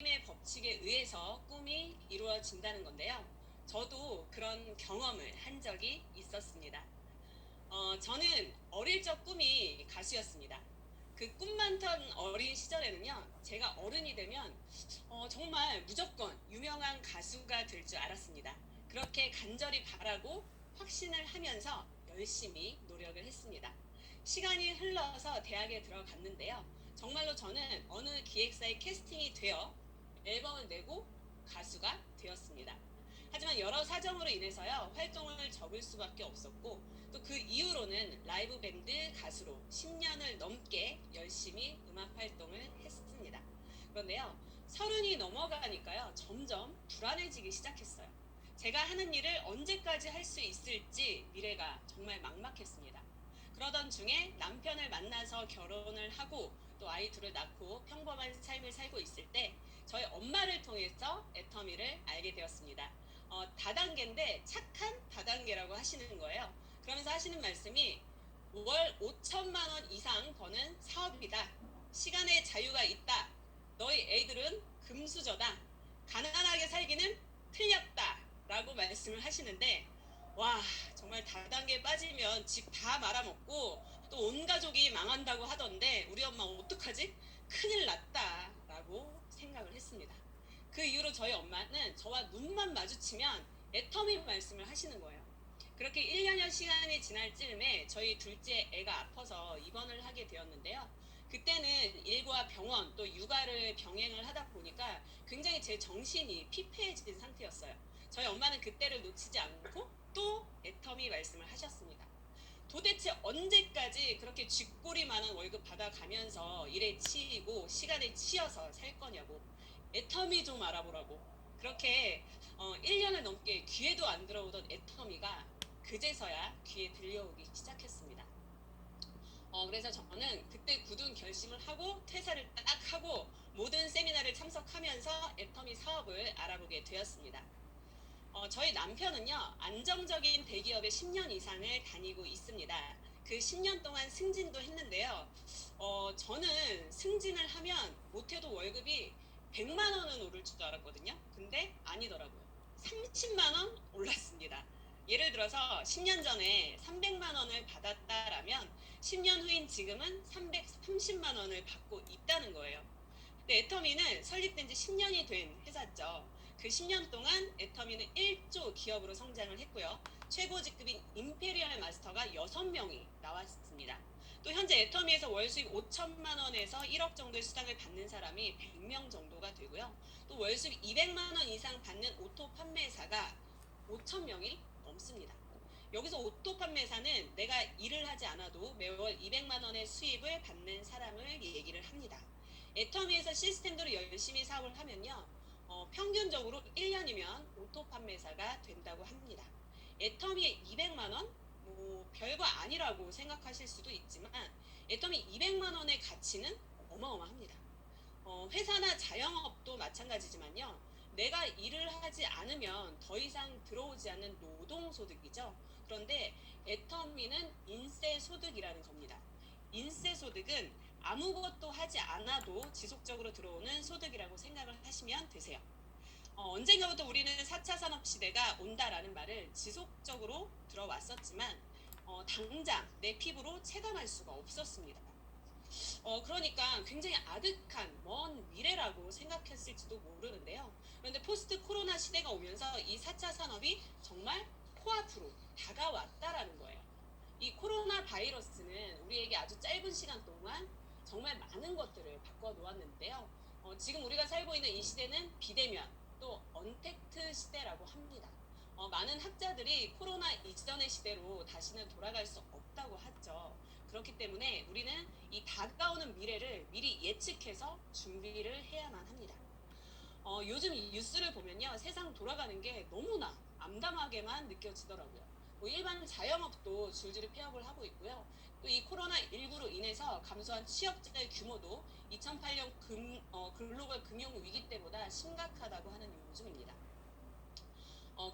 의 법칙에 의해서 꿈이 이루어진다는 건데요. 저도 그런 경험을 한 적이 있었습니다. 저는 어릴 적 꿈이 가수였습니다. 그 꿈 많던 어린 시절에는요, 제가 어른이 되면 정말 무조건 유명한 가수가 될 줄 알았습니다. 그렇게 간절히 바라고 확신을 하면서 열심히 노력을 했습니다. 시간이 흘러서 대학에 들어갔는데요. 정말로 저는 어느 기획사에 캐스팅이 되어 앨범을 내고 가수가 되었습니다. 하지만 여러 사정으로 인해서요, 활동을 접을 수밖에 없었고, 또 그 이후로는 라이브 밴드 가수로 10년을 넘게 열심히 음악 활동을 했습니다. 그런데요, 서른이 넘어가니까요, 점점 불안해지기 시작했어요. 제가 하는 일을 언제까지 할 수 있을지 미래가 정말 막막했습니다. 그러던 중에 남편을 만나서 결혼을 하고 또 아이 둘을 낳고 평범한 삶을 살고 있을 때 저희 엄마를 통해서 애터미를 알게 되었습니다. 다단계인데 착한 다단계라고 하시는 거예요. 그러면서 하시는 말씀이 월 5천만 원 이상 버는 사업이다. 시간의 자유가 있다. 너희 애들은 금수저다. 가난하게 살기는 틀렸다. 라고 말씀을 하시는데, 와, 정말 다단계에 빠지면 집 다 말아먹고 또 온 가족이 망한다고 하던데 우리 엄마 어떡하지? 큰일 났다. 라고 생각을 했습니다. 그 이후로 저희 엄마는 저와 눈만 마주치면 애터미 말씀을 하시는 거예요. 그렇게 1년여 시간이 지날 즈음에 저희 둘째 애가 아파서 입원을 하게 되었는데요. 그때는 일과 병원 또 육아를 병행을 하다 보니까 굉장히 제 정신이 피폐해진 상태였어요. 저희 엄마는 그때를 놓치지 않고 또 애터미 말씀을 하셨습니다. 도대체 언제까지 그렇게 쥐꼬리 많은 월급 받아가면서 일에 치이고 시간에 치여서 살 거냐고, 애터미 좀 알아보라고. 그렇게 1년을 넘게 귀에도 안 들어오던 애터미가 그제서야 귀에 들려오기 시작했습니다. 그래서 저는 그때 굳은 결심을 하고 퇴사를 딱 하고 모든 세미나를 참석하면서 애터미 사업을 알아보게 되었습니다. 저희 남편은요, 안정적인 대기업에 10년 이상을 다니고 있습니다. 그 10년 동안 승진도 했는데요. 저는 승진을 하면 못해도 월급이 100만 원은 오를 줄 알았거든요. 근데 아니더라고요. 30만 원 올랐습니다. 예를 들어서 10년 전에 300만 원을 받았다라면 10년 후인 지금은 330만 원을 받고 있다는 거예요. 근데 애터미는 설립된 지 10년이 된 회사죠. 그 10년 동안 애터미는 1조 기업으로 성장을 했고요. 최고 직급인 임페리얼 마스터가 6명이 나왔습니다. 또 현재 애터미에서 월 수입 5천만 원에서 1억 정도의 수당을 받는 사람이 100명 정도가 되고요. 또 월 수입 200만 원 이상 받는 오토 판매사가 5천 명이 넘습니다. 여기서 오토 판매사는 내가 일을 하지 않아도 매월 200만 원의 수입을 받는 사람을 얘기를 합니다. 애터미에서 시스템대로 열심히 사업을 하면요, 평균적으로 1년이면 오토 판매사가 된다고 합니다. 애터미의 200만 원? 뭐 별거 아니라고 생각하실 수도 있지만 애터미 200만 원의 가치는 어마어마합니다. 회사나 자영업도 마찬가지지만요. 내가 일을 하지 않으면 더 이상 들어오지 않는 노동소득이죠. 그런데 애터미는 인세소득이라는 겁니다. 인세소득은 아무것도 하지 않아도 지속적으로 들어오는 소득이라고 생각을 하시면 되세요. 언젠가부터 우리는 4차 산업시대가 온다라는 말을 지속적으로 들어왔었지만 당장 내 피부로 체감할 수가 없었습니다. 그러니까 굉장히 아득한 먼 미래라고 생각했을지도 모르는데요. 그런데 포스트 코로나 시대가 오면서 이 4차 산업이 정말 코앞으로 다가왔다라는 거예요. 이 코로나 바이러스는 우리에게 아주 짧은 시간 동안 정말 많은 것들을 바꿔 놓았는데요. 지금 우리가 살고 있는 이 시대는 비대면 또 언택트 시대라고 합니다. 많은 학자들이 코로나 이전의 시대로 다시는 돌아갈 수 없다고 하죠. 그렇기 때문에 우리는 이 다가오는 미래를 미리 예측해서 준비를 해야만 합니다. 요즘 이 뉴스를 보면요, 세상 돌아가는 게 너무나 암담하게만 느껴지더라고요. 뭐 일반 자영업도 줄줄이 폐업을 하고 있고요. 또 이 코로나19로 인해서 감소한 취업자의 규모도 2008년 글로벌 금융 위기 때보다 심각하다고 하는 요즘입니다.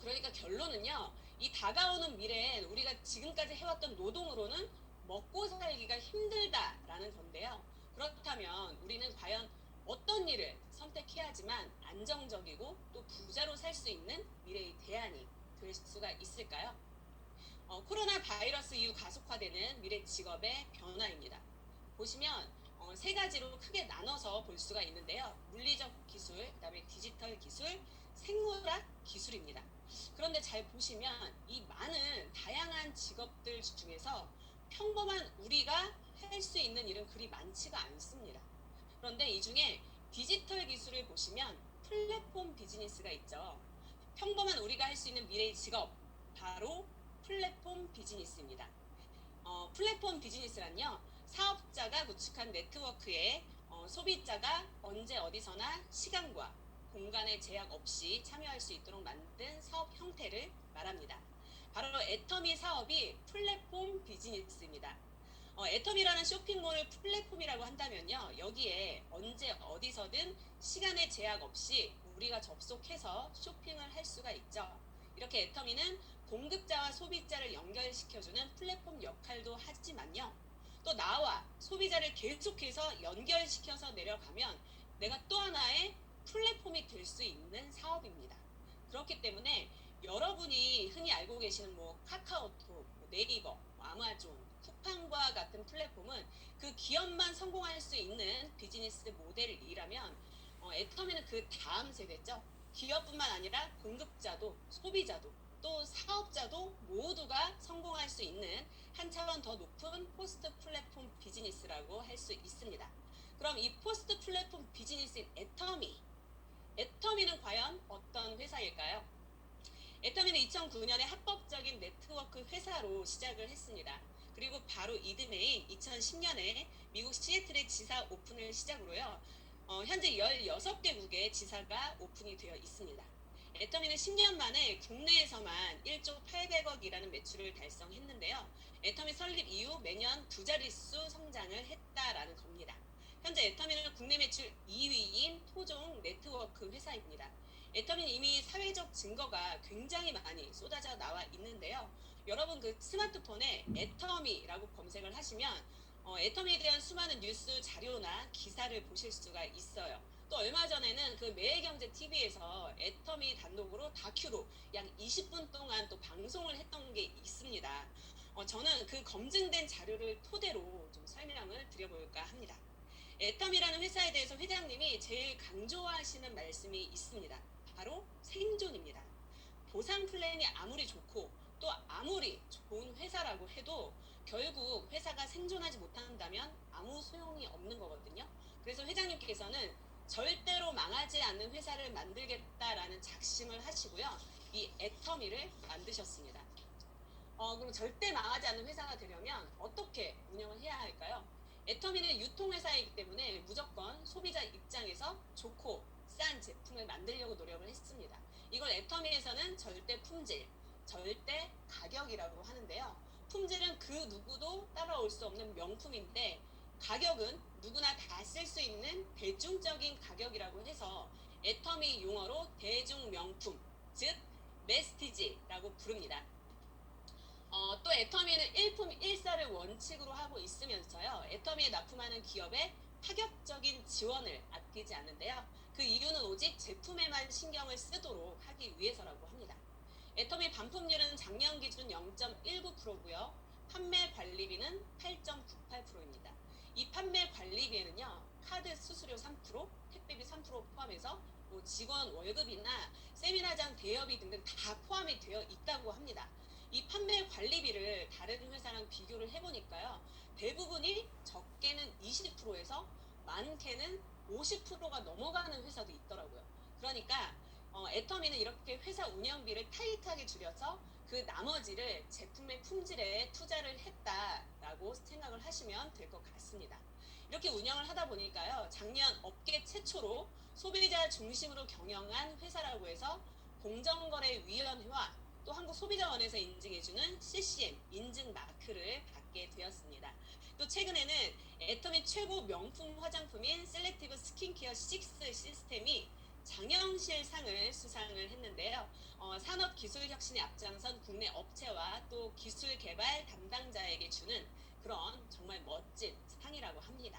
그러니까 결론은요, 이 다가오는 미래엔 우리가 지금까지 해왔던 노동으로는 먹고 살기가 힘들다라는 건데요. 그렇다면 우리는 과연 어떤 일을 선택해야지만 안정적이고 또 부자로 살 수 있는 미래의 대안이 될 수가 있을까요? 코로나 바이러스 이후 가속화되는 미래 직업의 변화입니다. 보시면 세 가지로 크게 나눠서 볼 수가 있는데요. 물리적 기술, 그다음에 디지털 기술, 생물학 기술입니다. 그런데 잘 보시면 이 많은 다양한 직업들 중에서 평범한 우리가 할 수 있는 일은 그리 많지가 않습니다. 그런데 이 중에 디지털 기술을 보시면 플랫폼 비즈니스가 있죠. 평범한 우리가 할 수 있는 미래의 직업, 바로 플랫폼 비즈니스입니다. 플랫폼 비즈니스란요, 사업자가 구축한 네트워크에 소비자가 언제 어디서나 시간과 공간의 제약 없이 참여할 수 있도록 만든 사업 형태를 말합니다. 바로 애터미 사업이 플랫폼 비즈니스입니다. 애터미라는 쇼핑몰을 플랫폼이라고 한다면요, 여기에 언제 어디서든 시간의 제약 없이 우리가 접속해서 쇼핑을 할 수가 있죠. 이렇게 애터미는 공급자와 소비자를 연결시켜주는 플랫폼 역할도 하지만요, 또 나와 소비자를 계속해서 연결시켜서 내려가면 내가 또 하나의 플랫폼이 될 수 있는 사업입니다. 그렇기 때문에 여러분이 흔히 알고 계시는 카카오톡, 네이버, 아마존, 쿠팡과 같은 플랫폼은 그 기업만 성공할 수 있는 비즈니스 모델이라면, 애터미는 그 다음 세대죠. 기업뿐만 아니라 공급자도 소비자도 또 사업자도 모두가 성공할 수 있는 한 차원 더 높은 포스트 플랫폼 비즈니스라고 할 수 있습니다. 그럼 이 포스트 플랫폼 비즈니스인 애터미는 과연 어떤 회사일까요? 애터미는 2009년에 합법적인 네트워크 회사로 시작을 했습니다. 그리고 바로 이듬해인 2010년에 미국 시애틀의 지사 오픈을 시작으로요, 현재 16개국의 지사가 오픈이 되어 있습니다. 애터미는 10년 만에 국내에서만 1조 800억이라는 매출을 달성했는데요. 애터미 설립 이후 매년 두 자릿수 성장을 했다라는 겁니다. 현재 애터미는 국내 매출 2위인 토종 네트워크 회사입니다. 애터미는 이미 사회적 증거가 굉장히 많이 쏟아져 나와 있는데요. 여러분 그 스마트폰에 애터미라고 검색을 하시면 애터미에 대한 수많은 뉴스 자료나 기사를 보실 수가 있어요. 또 얼마 전에는 그 매일경제 TV에서 애터미 단독으로 다큐로 약 20분 동안 또 방송을 했던 게 있습니다. 저는 그 검증된 자료를 토대로 좀 설명을 드려볼까 합니다. 애텀이라는 회사에 대해서 회장님이 제일 강조하시는 말씀이 있습니다. 바로 생존입니다. 보상 플랜이 아무리 좋고 또 아무리 좋은 회사라고 해도 결국 회사가 생존하지 못한다면 아무 소용이 없는 거거든요. 그래서 회장님께서는 절대로 망하지 않는 회사를 만들겠다라는 작심을 하시고요, 이 애터미를 만드셨습니다. 그럼 절대 망하지 않는 회사가 되려면 어떻게 운영을 해야 할까요? 애터미는 유통회사이기 때문에 무조건 소비자 입장에서 좋고 싼 제품을 만들려고 노력을 했습니다. 이걸 애터미에서는 절대 품질, 절대 가격이라고 하는데요. 품질은 그 누구도 따라올 수 없는 명품인데, 가격은 누구나 다 쓸 수 있는 대중적인 가격이라고 해서 애터미 용어로 대중명품, 즉 메스티지라고 부릅니다. 또 애터미는 일품 일사를 원칙으로 하고 있으면서요, 애터미에 납품하는 기업에 파격적인 지원을 아끼지 않는데요. 그 이유는 오직 제품에만 신경을 쓰도록 하기 위해서라고 합니다. 애터미 반품률은 작년 기준 0.19%고요. 판매 관리비는 8.98%입니다. 이 판매 관리비에는요, 카드 수수료 3%, 택배비 3% 포함해서 직원 월급이나 세미나장 대여비 등등 다 포함이 되어 있다고 합니다. 이 판매 관리비를 다른 회사랑 비교를 해보니까요, 대부분이 적게는 20%에서 많게는 50%가 넘어가는 회사도 있더라고요. 그러니까 애터미는 이렇게 회사 운영비를 타이트하게 줄여서 그 나머지를 제품의 품질에 투자를 했다라고 생각을 하시면 될 것 같습니다. 이렇게 운영을 하다 보니까요, 작년 업계 최초로 소비자 중심으로 경영한 회사라고 해서 공정거래위원회와 또 한국소비자원에서 인증해주는 CCM 인증 마크를 받게 되었습니다. 또 최근에는 애터미 최고 명품 화장품인 셀렉티브 스킨케어 6 시스템이 장영실상을 수상을 했는데요. 산업기술혁신에 앞장선 국내 업체와 또 기술개발 담당자에게 주는 그런 정말 멋진 상이라고 합니다.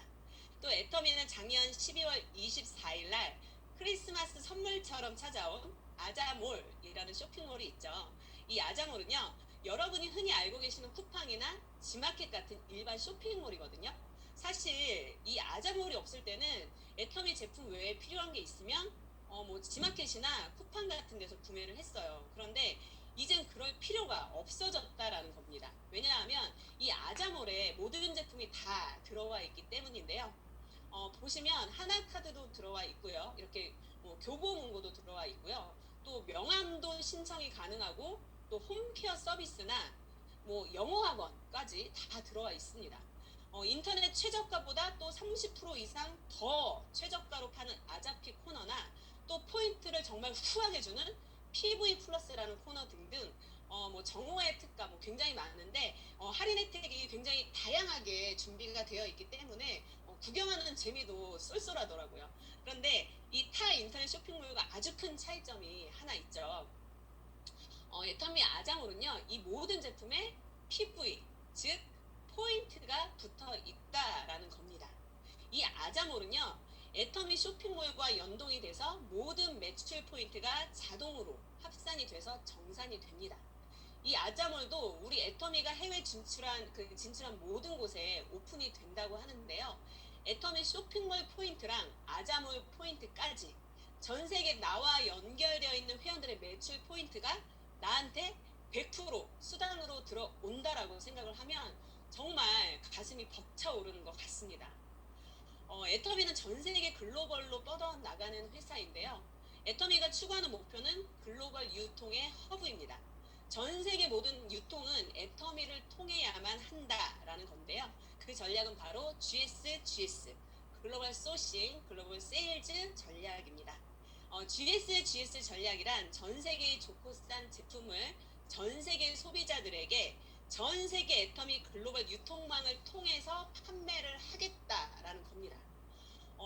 또 애터미는 작년 12월 24일 날 크리스마스 선물처럼 찾아온 아자몰이라는 쇼핑몰이 있죠. 이 아자몰은요, 여러분이 흔히 알고 계시는 쿠팡이나 지마켓 같은 일반 쇼핑몰이거든요. 사실 이 아자몰이 없을 때는 애터미 제품 외에 필요한 게 있으면 뭐 지마켓이나 쿠팡 같은 데서 구매를 했어요. 그런데 이젠 그럴 필요가 없어졌다라는 겁니다. 왜냐하면 이 아자몰에 모든 제품이 다 들어와 있기 때문인데요. 보시면 하나카드도 들어와 있고요. 이렇게 뭐 교보문고도 들어와 있고요. 또 명함도 신청이 가능하고 또 홈케어 서비스나 뭐 영어 학원까지 다 들어와 있습니다. 인터넷 최저가보다 또 30% 이상 더 최저가로 파는 아자피 코너나 또 포인트를 정말 후하게 주는 PV 플러스라는 코너 등등 뭐 정오의 특가 뭐 굉장히 많은데 할인 혜택이 굉장히 다양하게 준비가 되어 있기 때문에 구경하는 재미도 쏠쏠하더라고요. 그런데 이 타 인터넷 쇼핑몰과 아주 큰 차이점이 하나 있죠. 애터미 아장으로는요, 이 모든 제품에 PV, 즉 포인트가 붙어 있다라는 겁니다. 이 아자몰은요, 애터미 쇼핑몰과 연동이 돼서 모든 매출 포인트가 자동으로 합산이 돼서 정산이 됩니다. 이 아자몰도 우리 애터미가 해외 진출한 모든 곳에 오픈이 된다고 하는데요. 애터미 쇼핑몰 포인트랑 아자몰 포인트까지 전 세계 나와 연결되어 있는 회원들의 매출 포인트가 나한테 100% 수당으로 들어온다라고 생각을 하면 정말 가슴이 벅차오르는 것 같습니다. 애터미는 전 세계 글로벌로 뻗어나가는 회사인데요. 애터미가 추구하는 목표는 글로벌 유통의 허브입니다. 전 세계 모든 유통은 애터미를 통해야만 한다라는 건데요. 그 전략은 바로 GS, 글로벌 소싱, 글로벌 세일즈 전략입니다. GS 전략이란 전 세계의 좋고 싼 제품을 전 세계 소비자들에게 전 세계 애터미 글로벌 유통망을 통해서 판매를 하겠다라는 겁니다.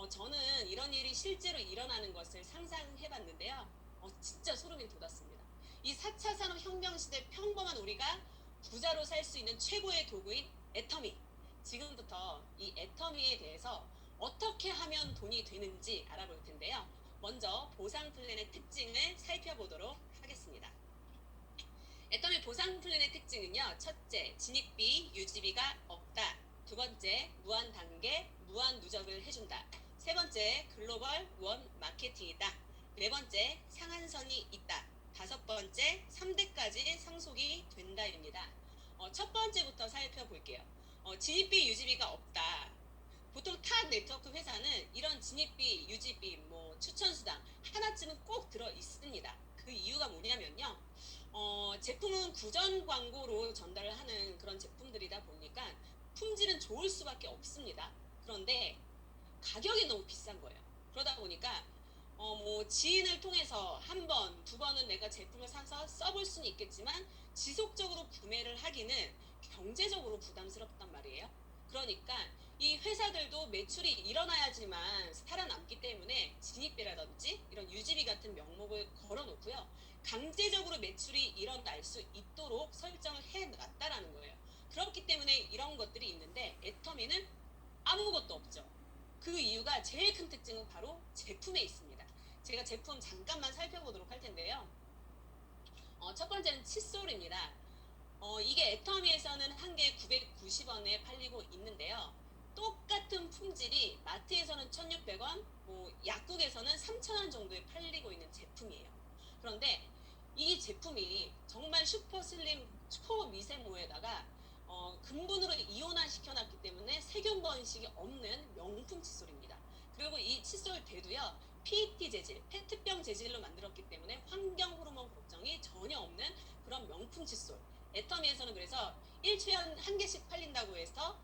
저는 이런 일이 실제로 일어나는 것을 상상해 봤는데요. 진짜 소름이 돋았습니다. 이 4차 산업혁명 시대 평범한 우리가 부자로 살 수 있는 최고의 도구인 애터미. 지금부터 이 애터미에 대해서 어떻게 하면 돈이 되는지 알아볼 텐데요. 먼저 보상 플랜의 특징을 살펴보도록 하겠습니다. 애터미 보상 플랜의 특징은요. 첫째, 진입비, 유지비가 없다. 두 번째, 무한 단계, 무한 누적을 해준다. 세 번째, 글로벌 원 마케팅이다. 네 번째, 상한선이 있다. 다섯 번째, 3대까지 상속이 된다입니다. 첫 번째부터 살펴볼게요. 진입비, 유지비가 없다. 보통 타 네트워크 회사는 이런 진입비, 유지비, 뭐 추천수당 하나쯤은 꼭 들어 있습니다. 그 이유가 뭐냐면요. 제품은 구전 광고로 전달을 하는 그런 제품들이다 보니까 품질은 좋을 수밖에 없습니다. 그런데 가격이 너무 비싼 거예요. 그러다 보니까 뭐 지인을 통해서 한 번, 두 번은 내가 제품을 사서 써볼 수는 있겠지만 지속적으로 구매를 하기는 경제적으로 부담스럽단 말이에요. 그러니까 이 회사들도 매출이 일어나야지만 살아남기 때문에 진입비라든지 이런 유지비 같은 명목을 걸어놓고요. 강제적으로 매출이 일어날 수 있도록 설정을 해놨다라는 거예요. 그렇기 때문에 이런 것들이 있는데 애터미는 아무것도 없죠. 그 이유가 제일 큰 특징은 바로 제품에 있습니다. 제가 제품 잠깐만 살펴보도록 할 텐데요. 첫 번째는 칫솔입니다. 이게 애터미에서는 한 개에 990원에 팔리고 있는데요. 똑같은 품질이 마트에서는 1,600원, 뭐 약국에서는 3,000원 정도에 팔리고 있는 제품이에요. 그런데 이 제품이 정말 슈퍼 슬림 초미세모에다가 근본으로 이온화 시켜놨기 때문에 세균 번식이 없는 명품 칫솔입니다. 그리고 이 칫솔 대도요, PET 재질, 페트병 재질로 만들었기 때문에 환경 호르몬 걱정이 전혀 없는 그런 명품 칫솔. 애터미에서는 그래서 1초에 한 개씩 팔린다고 해서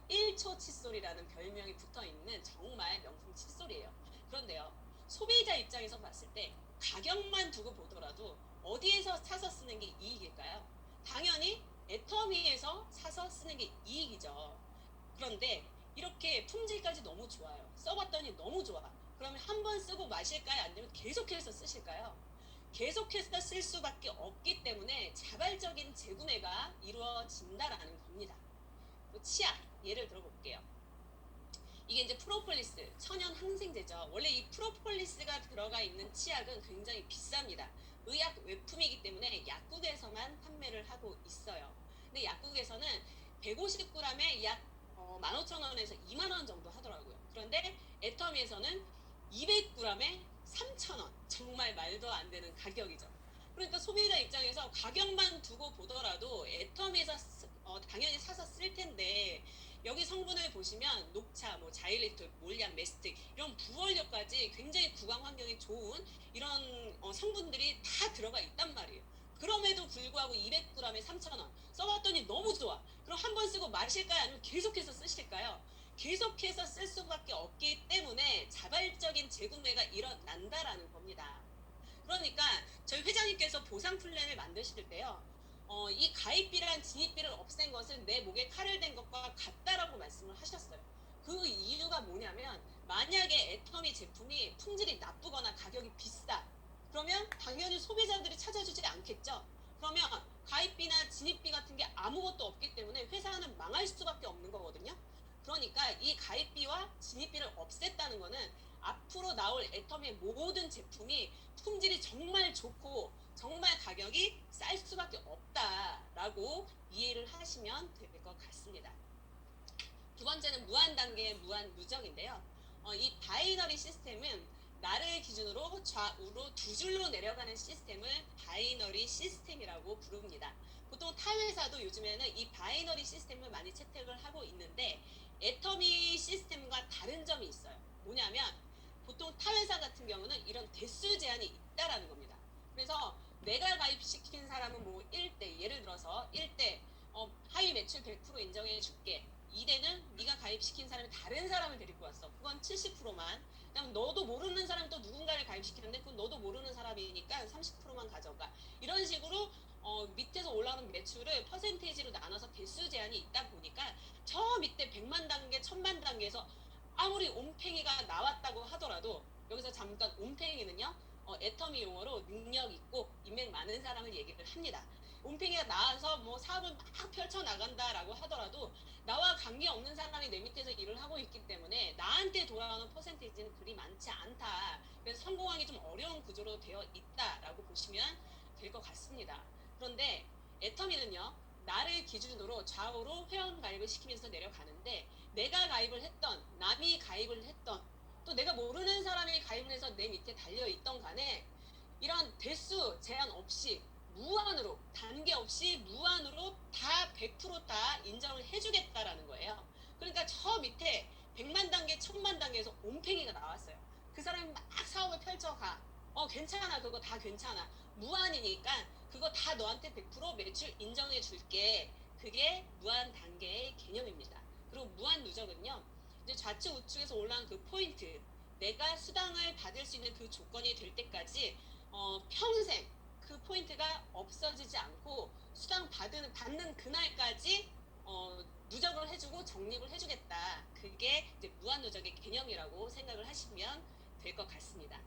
1초 칫솔이라는 별명이 붙어 있는 정말 명품 칫솔이에요. 그런데요, 소비자 입장에서 봤을 때 가격만 두고 보더라도 어디에서 사서 쓰는 게 이익일까요? 당연히 애터미에서 사서 쓰는 게 이익이죠. 그런데 이렇게 품질까지 너무 좋아요. 써봤더니 너무 좋아. 그러면 한 번 쓰고 마실까요? 아니면 계속해서 쓰실까요? 계속해서 쓸 수밖에 없기 때문에 자발적인 재구매가 이루어진다라는 겁니다. 치약 예를 들어볼게요. 이게 이제 프로폴리스, 천연 항생제죠. 원래 이 프로폴리스가 들어가 있는 치약은 굉장히 비쌉니다. 의약 외품이기 때문에 약국에서만 판매를 하고 있어요. 근데 약국에서는 150g에 약 15,000원에서 2만 원 정도 하더라고요. 그런데 애터미에서는 200g에 3,000원. 정말 말도 안 되는 가격이죠. 그러니까 소비자 입장에서 가격만 두고 보더라도 애터미에서 당연히 사서 쓸 텐데, 여기 성분을 보시면 녹차, 뭐 자일리톨, 몰약, 메스틱 이런 부원료까지 굉장히 구강 환경이 좋은 이런 성분들이 다 들어가 있단 말이에요. 그럼에도 불구하고 200g에 3,000원 써봤더니 너무 좋아. 그럼 한 번 쓰고 마실까요? 아니면 계속해서 쓰실까요? 계속해서 쓸 수밖에 없기 때문에 자발적인 재구매가 일어난다라는 겁니다. 그러니까 저희 회장님께서 보상 플랜을 만드실 때요. 이 가입비랑 진입비를 없앤 것은 내 목에 칼을 댄 것과 같다라고 말씀을 하셨어요. 그 이유가 뭐냐면, 만약에 애터미 제품이 품질이 나쁘거나 가격이 비싸, 그러면 당연히 소비자들이 찾아주지 않겠죠. 그러면 가입비나 진입비 같은 게 아무것도 없기 때문에 회사는 망할 수밖에 없는 거거든요. 그러니까 이 가입비와 진입비를 없앴다는 거는 앞으로 나올 애터미의 모든 제품이 품질이 정말 좋고 정말 가격이 쌀 수밖에 없다라고 이해를 하시면 될 것 같습니다. 두 번째는 무한 단계의 무한 누적인데요. 이 바이너리 시스템은 나를 기준으로 좌우로 두 줄로 내려가는 시스템을 바이너리 시스템이라고 부릅니다. 보통 타 회사도 요즘에는 이 바이너리 시스템을 많이 채택을 하고 있는데, 애터미 시스템과 다른 점이 있어요. 뭐냐면, 보통 타 회사 같은 경우는 이런 대수 제한이 있다라는 겁니다. 그래서 내가 가입시킨 사람은 뭐 1대, 예를 들어서 1대 하위 매출 100% 인정해 줄게. 2대는 네가 가입시킨 사람이 다른 사람을 데리고 왔어. 그건 70%만. 그냥 너도 모르는 사람이 또 누군가를 가입시키는데 그건 너도 모르는 사람이니까 30%만 가져가. 이런 식으로 밑에서 올라오는 매출을 퍼센테이지로 나눠서 대수 제한이 있다 보니까 저 밑에 100만 단계, 1000만 단계에서 아무리 옴팽이가 나왔다고 하더라도, 여기서 잠깐 옴팽이는요, 애터미 용어로 능력 있고 인맥 많은 사람을 얘기를 합니다. 옴팽이가 나와서 뭐 사업을 막 펼쳐나간다라고 하더라도 나와 관계없는 사람이 내 밑에서 일을 하고 있기 때문에 나한테 돌아오는 퍼센테이지는 그리 많지 않다. 그래서 성공하기 좀 어려운 구조로 되어 있다라고 보시면 될 것 같습니다. 그런데 애터미는요, 나를 기준으로 좌우로 회원 가입을 시키면서 내려가는데, 내가 가입을 했던, 남이 가입을 했던, 또 내가 모르는 사람이 가입을 해서 내 밑에 달려있던 간에 이런 대수 제한 없이 무한으로, 단계 없이 무한으로 다 100%다 인정을 해주겠다라는 거예요. 그러니까 저 밑에 100만 단계, 1000만 단계에서 옴팽이가 나왔어요. 그 사람이 막 사업을 펼쳐가. 괜찮아. 그거 다 괜찮아. 무한이니까 그거 다 너한테 100% 매출 인정해 줄게. 그게 무한 단계의 개념입니다. 그리고 무한 누적은요, 이제 좌측 우측에서 올라온 그 포인트, 내가 수당을 받을 수 있는 그 조건이 될 때까지 평생 그 포인트가 없어지지 않고 수당 받는 그날까지 누적을 해주고 적립을 해주겠다. 그게 이제 무한 누적의 개념이라고 생각을 하시면 될 것 같습니다.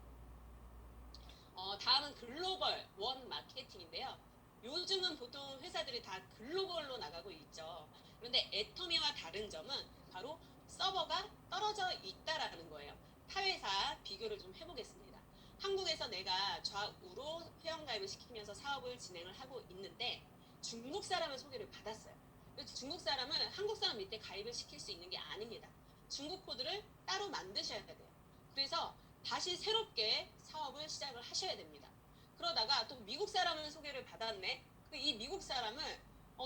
다음은 글로벌 원 마케팅인데요. 요즘은 보통 회사들이 다 글로벌로 나가고 있죠. 그런데 애터미와 다른 점은 바로 서버가 떨어져 있다라는 거예요. 타회사 비교를 좀 해보겠습니다. 한국에서 내가 좌우로 회원가입을 시키면서 사업을 진행을 하고 있는데, 중국 사람을 소개를 받았어요. 중국 사람은 한국 사람 밑에 가입을 시킬 수 있는 게 아닙니다. 중국 코드를 따로 만드셔야 돼요. 그래서 다시 새롭게 사업을 시작을 하셔야 됩니다. 그러다가 또 미국 사람을 소개를 받았네. 이 미국 사람을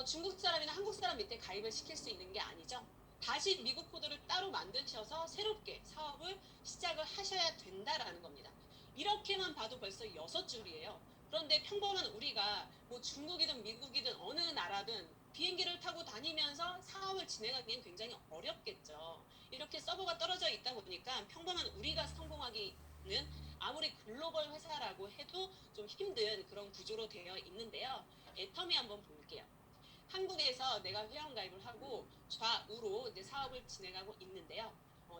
중국 사람이나 한국 사람 밑에 가입을 시킬 수 있는 게 아니죠. 다시 미국 코드를 따로 만드셔서 새롭게 사업을 시작을 하셔야 된다라는 겁니다. 이렇게만 봐도 벌써 6줄이에요. 그런데 평범한 우리가 뭐 중국이든 미국이든 어느 나라든 비행기를 타고 다니면서 사업을 진행하기엔 굉장히 어렵겠죠. 이렇게 서버가 떨어져 있다 보니까 평범한 우리가 성공하기는 아무리 글로벌 회사라고 해도 좀 힘든 그런 구조로 되어 있는데요. 애터미 한번 볼게요. 한국에서 내가 회원가입을 하고 좌우로 이제 사업을 진행하고 있는데요.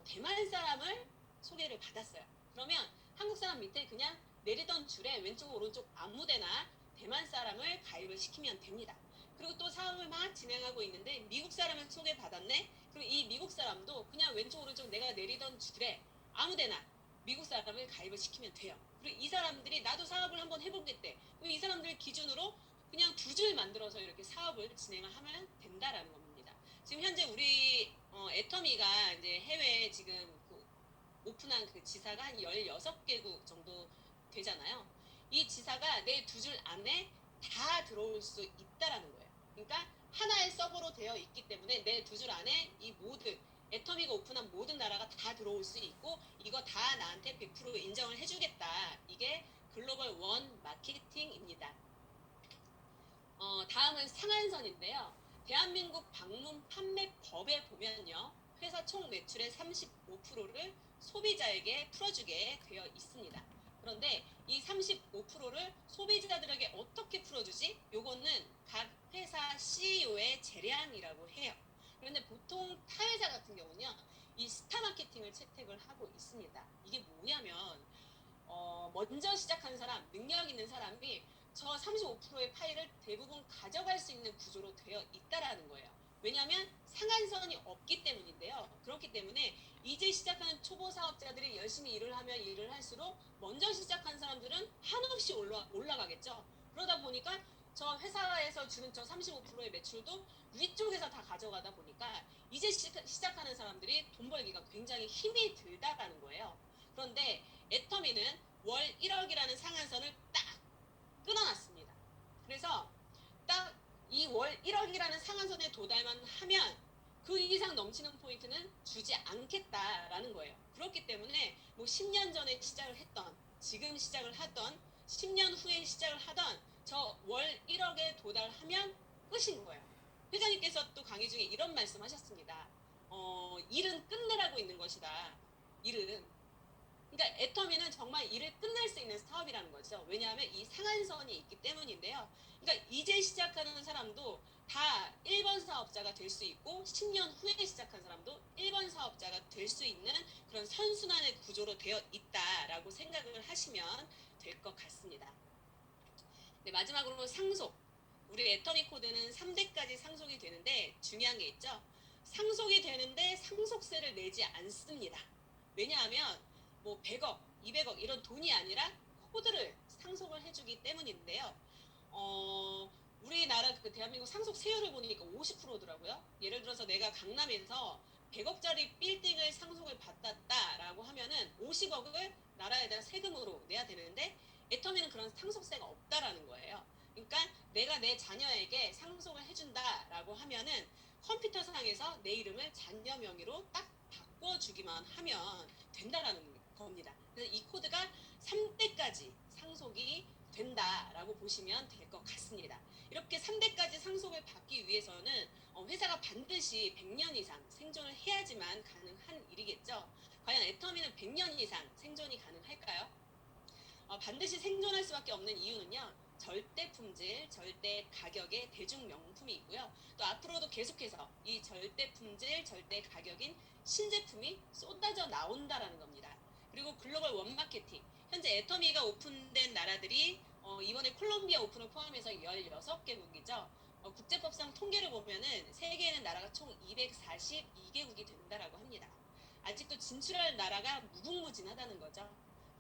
대만 사람을 소개를 받았어요. 그러면 한국 사람 밑에 그냥 내리던 줄에 왼쪽 오른쪽 아무데나 대만 사람을 가입을 시키면 됩니다. 그리고 또 사업을 막 진행하고 있는데 미국 사람을 소개받았네. 그럼 이 미국 사람도 그냥 왼쪽 오른쪽 내가 내리던 줄에 아무데나 미국 사람을 가입을 시키면 돼요. 그리고 이 사람들이 나도 사업을 한번 해보겠대. 그럼 이 사람들 기준으로 그냥 두 줄 만들어서 이렇게 사업을 진행을 하면 된다라는 겁니다. 지금 현재 우리 애터미가 이제 해외에 지금 그 오픈한 그 지사가 한 16개국 정도 되잖아요. 이 지사가 내 두 줄 안에 다 들어올 수 있다라는 거예요. 그러니까 하나의 서버로 되어 있기 때문에 내 두 줄 안에 이 모든 애터미가 오픈한 모든 나라가 다 들어올 수 있고 이거 다 나한테 100% 인정을 해주겠다. 이게 글로벌 원 마케팅입니다. 다음은 상한선인데요. 대한민국 방문 판매법에 보면요. 회사 총 매출의 35%를 소비자에게 풀어주게 되어 있습니다. 그런데 이 35%를 소비자들에게 어떻게 풀어주지? 요거는 각 회사 CEO의 재량이라고 해요. 그런데 보통 타회사 같은 경우는요. 이 스타 마케팅을 채택을 하고 있습니다. 이게 뭐냐면 먼저 시작한 사람, 능력 있는 사람이 저 35%의 파일을 대부분 가져갈 수 있는 구조로 되어 있다라는 거예요. 왜냐하면 상한선이 없기 때문인데요. 그렇기 때문에 이제 시작하는 초보 사업자들이 열심히 일을 하면 일을 할수록 먼저 시작한 사람들은 한없이 올라가겠죠. 그러다 보니까 저 회사에서 주는 저 35%의 매출도 위쪽에서 다 가져가다 보니까 이제 시작하는 사람들이 돈 벌기가 굉장히 힘이 들다라는 거예요. 그런데 애터미는 월 1억이라는 상한선을 딱 끊어놨습니다. 그래서 딱 이 월 1억이라는 상한선에 도달만 하면 그 이상 넘치는 포인트는 주지 않겠다라는 거예요. 그렇기 때문에 뭐 10년 전에 시작을 했던 지금 시작을 하던 10년 후에 시작을 하던 저 월 1억에 도달하면 끝인 거예요. 회장님께서 또 강의 중에 이런 말씀 하셨습니다. 일은 끝내라고 있는 것이다. 일은 그러니까 애터미는 정말 일을 끝낼 수 있는 사업이라는 거죠. 왜냐하면 이 상한선이 있기 때문인데요. 그러니까 이제 시작하는 사람도 다 1번 사업자가 될 수 있고 10년 후에 시작한 사람도 1번 사업자가 될 수 있는 그런 선순환의 구조로 되어 있다라고 생각을 하시면 될 것 같습니다. 네, 마지막으로 상속. 우리 애터미 코드는 3대까지 상속이 되는데 중요한 게 있죠. 상속이 되는데 상속세를 내지 않습니다. 왜냐하면 뭐 100억, 200억 이런 돈이 아니라 코드를 상속을 해주기 때문인데요. 우리나라 그 대한민국 상속 세율을 보니까 50%더라고요. 예를 들어서 내가 강남에서 100억짜리 빌딩을 상속을 받았다라고 하면은 50억을 나라에다 세금으로 내야 되는데 애터미는 그런 상속세가 없다라는 거예요. 그러니까 내가 내 자녀에게 상속을 해준다라고 하면은 컴퓨터상에서 내 이름을 자녀 명의로 딱 바꿔주기만 하면 된다라는 겁니다. 그래서 이 코드가 3대까지 상속이 된다라고 보시면 될 것 같습니다. 이렇게 3대까지 상속을 받기 위해서는 회사가 반드시 100년 이상 생존을 해야지만 가능한 일이겠죠. 과연 애터미는 100년 이상 생존이 가능할까요? 반드시 생존할 수밖에 없는 이유는요. 절대 품질, 절대 가격의 대중 명품이 있고요. 또 앞으로도 계속해서 이 절대 품질, 절대 가격인 신제품이 쏟아져 나온다라는 겁니다. 그리고 글로벌 원마케팅. 현재 애터미가 오픈된 나라들이 이번에 콜롬비아 오픈을 포함해서 16개국이죠. 국제법상 통계를 보면은 세계에는 나라가 총 242개국이 된다라고 합니다. 아직도 진출할 나라가 무궁무진하다는 거죠.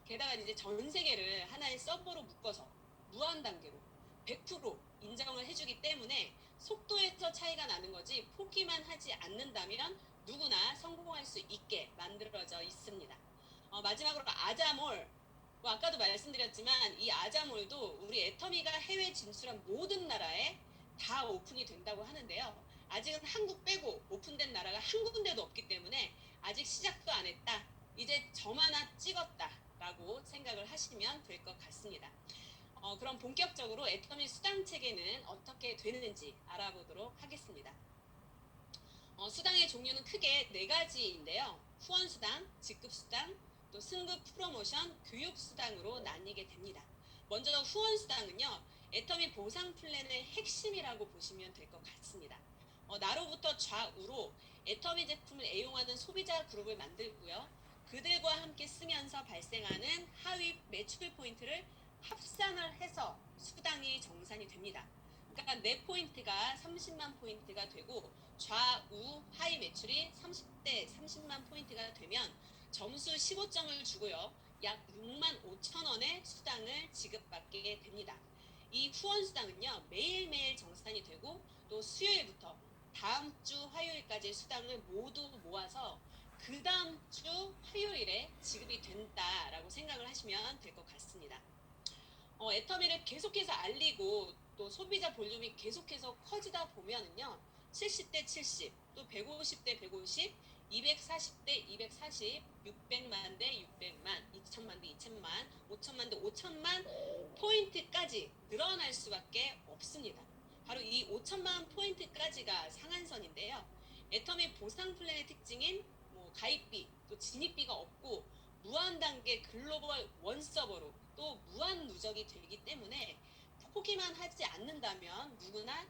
게다가 이제 전 세계를 하나의 서버로 묶어서 무한 단계로 100% 인정을 해주기 때문에 속도에서 차이가 나는 거지 포기만 하지 않는다면 누구나 성공할 수 있게 만들어져 있습니다. 마지막으로 아자몰. 아까도 말씀드렸지만 이 아자몰도 우리 애터미가 해외 진출한 모든 나라에 다 오픈이 된다고 하는데요. 아직은 한국 빼고 오픈된 나라가 한 군데도 없기 때문에 아직 시작도 안 했다. 이제 점 하나 찍었다. 라고 생각을 하시면 될 것 같습니다. 그럼 본격적으로 애터미 수당 체계는 어떻게 되는지 알아보도록 하겠습니다. 수당의 종류는 크게 4가지인데요. 후원수당, 직급수당, 또 승급 프로모션, 교육수당으로 나뉘게 됩니다. 먼저 후원수당은요. 애터미 보상 플랜의 핵심이라고 보시면 될 것 같습니다. 나로부터 좌우로 애터미 제품을 애용하는 소비자 그룹을 만들고요. 그들과 함께 쓰면서 발생하는 하위 매출 포인트를 합산을 해서 수당이 정산이 됩니다. 그러니까 내 포인트가 30만 포인트가 되고 좌우 하이 매출이 30대 30만 포인트가 되면 점수 15점을 주고요. 약 6만 5천 원의 수당을 지급받게 됩니다. 이 후원 수당은요. 매일매일 정산이 되고 또 수요일부터 다음 주 화요일까지 수당을 모두 모아서 그 다음 주 화요일에 지급이 된다라고 생각을 하시면 될 것 같습니다. 애터미를 계속해서 알리고 또 소비자 볼륨이 계속해서 커지다 보면은요. 70대 70, 또 150대 150, 240대 240, 600만 대 600만, 2천만 대 2천만, 5천만 대 5천만 포인트까지 늘어날 수밖에 없습니다. 바로 이 5천만 포인트까지가 상한선인데요. 애터미 보상 플랜의 특징인 가입비, 또 진입비가 없고 무한 단계 글로벌 원 서버로 또 무한 누적이 되기 때문에 포기만 하지 않는다면 누구나